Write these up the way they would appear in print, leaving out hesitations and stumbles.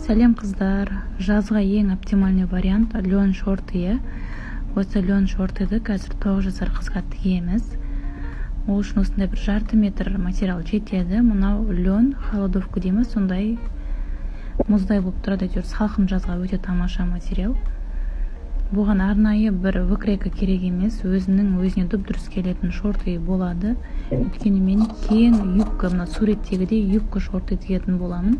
Сәлем қыздар, жазға ең оптимальный вариант лен шорты. Осы лен шортыды қазір 9 жасар қызға тігеміз. Ол үшін осындай бір жарты метр материал жетеді. Мынау лен холодовка дейміз, сондай мұздай болып тұрады. Әйтеуір салқын жазға өте тамаша материал. Бұған арнайы бір выкройка керек емес, өзіне дұп-дұрыс келетін шорты болады. Өйткені мен кең юбка, мына суреттегідей юбка шорты тігетін боламын.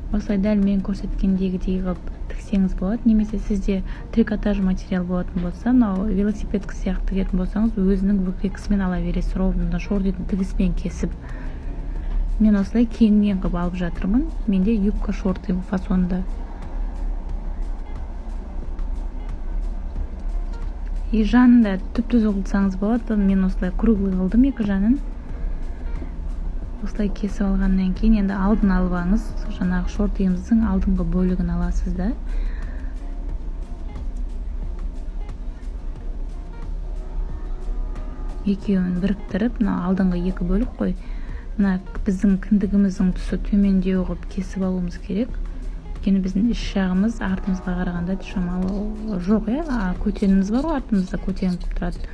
Осылай дәл мен көрсеткендегідей қылып тіксеңіз болады. Немесе сізде трикотаж материал болатын болса, мынау велосипедка сияқты тігетін болсаңыз, өзінің выкройкасымен ала бересіз, ровно шортыны тігіспен кесіп. Мен осылай кеңінен қылып алып жатырмын. Менде юбка шорты фасонда. И жанында түп-түзу қылсаңыз болады. Мен осылай круглый қылдым екі жанын. Осылай кесіп алғаннан кейін енді алдын алып алыңыз. Жаңағы шортымыздың алдыңғы бөлігін аласыз да. Екеуін біріктіріп, мына алдыңғы екі бөлік қой. Мына біздің кіндігіміздің тұсы төмендеу қылып кесіп алуымыз керек. Өйткені біздің іш жағымыз артымызға қарағанда шамалы жоқ, көтеніміз бар ғой, артымызда көтеніп тұрады.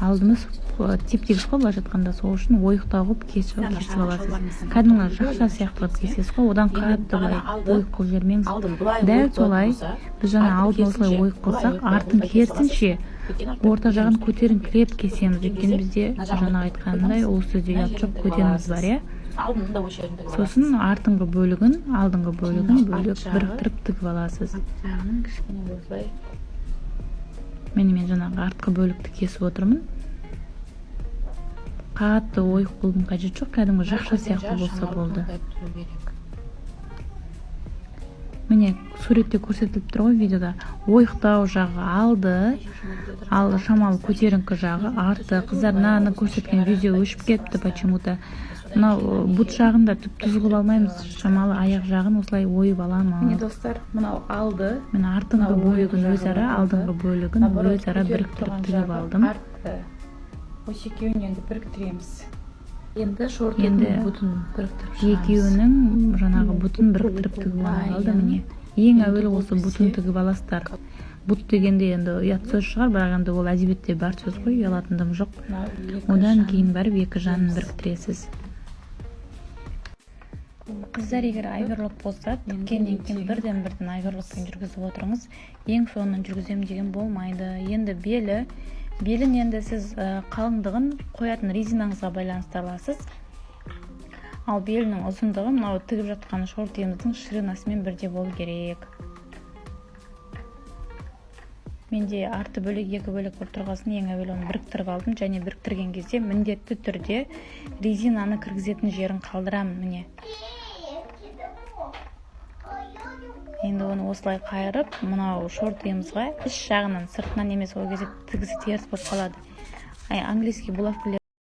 Алдымыз теп-тегіс қой, былайша айтқанда, сол үшін ойықтау қылып кесіп аласыз. Кәдімгі жақша сияқты қылып кесесіз ғой, одан қатты былай ойық қылып жібермеңіз. Дәл солай біз жаңа алдын осылай ойық қылсақ, артын керісінше орта жағын көтеріңкілеп кесеміз. Өйткені бізде жаңа айтқандай ол сөзде ұят жоқ, көтеніміз бар, Сосын артыңғы бөлігін, алдыңғы бөлігін бөлек біріктіріп тігіп аласыз. Мен жаңағы артқы бөлікті кесіп отырмын. Қатты ойық қылудың қажеті жоқ, кәдімгі жақша сияқты болса болды. Міне суретте көрсетіліп тұр ғой, видеода. Ойықтау жағы алды, ал шамалы көтеріңкі жағы арты. Қыздар мынаны көрсеткен видео өшіп кетті почему-то. Мынау бұт жағында түп-түзу қылып алмаймыз, шамалы аяқ жағын осылай ойып аламын. Міне достар, мынау алды. Мен артыңғы бөлігін өзара, алдыңғы бөлігін өзара біріктіріп тігіп алдым. Осы екеуін енді біріктіреміз. Енді шортының бұтын біріктіріп шығамыз. Екеуінің жаңағы бұтын біріктіріп тігіп алды. Міне ең әуелі осы бұтын тігіп аласыздар. Бұт дегенде енді ұят сөз шығар, бірақ енді ол әдебиетте бар сөз қой, ұялатындым жоқ. Одан кейін барып екі жанын біріктіресіз. Қыздар, егер айверлок болса, тіккеннен кейін бірден айверлокпен жүргізіп отырыңыз. Ең соңынан жүргізем деген болмайды. Енді белін енді сіз қалыңдығын қоятын резинаңызға байланысты аласыз. Ал белінің ұзындығы мынау тігіп жатқан шортымыздың ширинасымен бірдей болу керек. Менде арты бөлек, екі бөлек болып тұрғасын ең әуелі оны біріктіріп алдым, және біріктірген кезде міндетті түрде резинаны кіргізетін жерін қалдырамын, міне. Енді оны осылай қайырып, мынау шортымызға іш жағынан, сыртынан емес, ол кезде тігісі теріс болып қалады. Английский булавкалар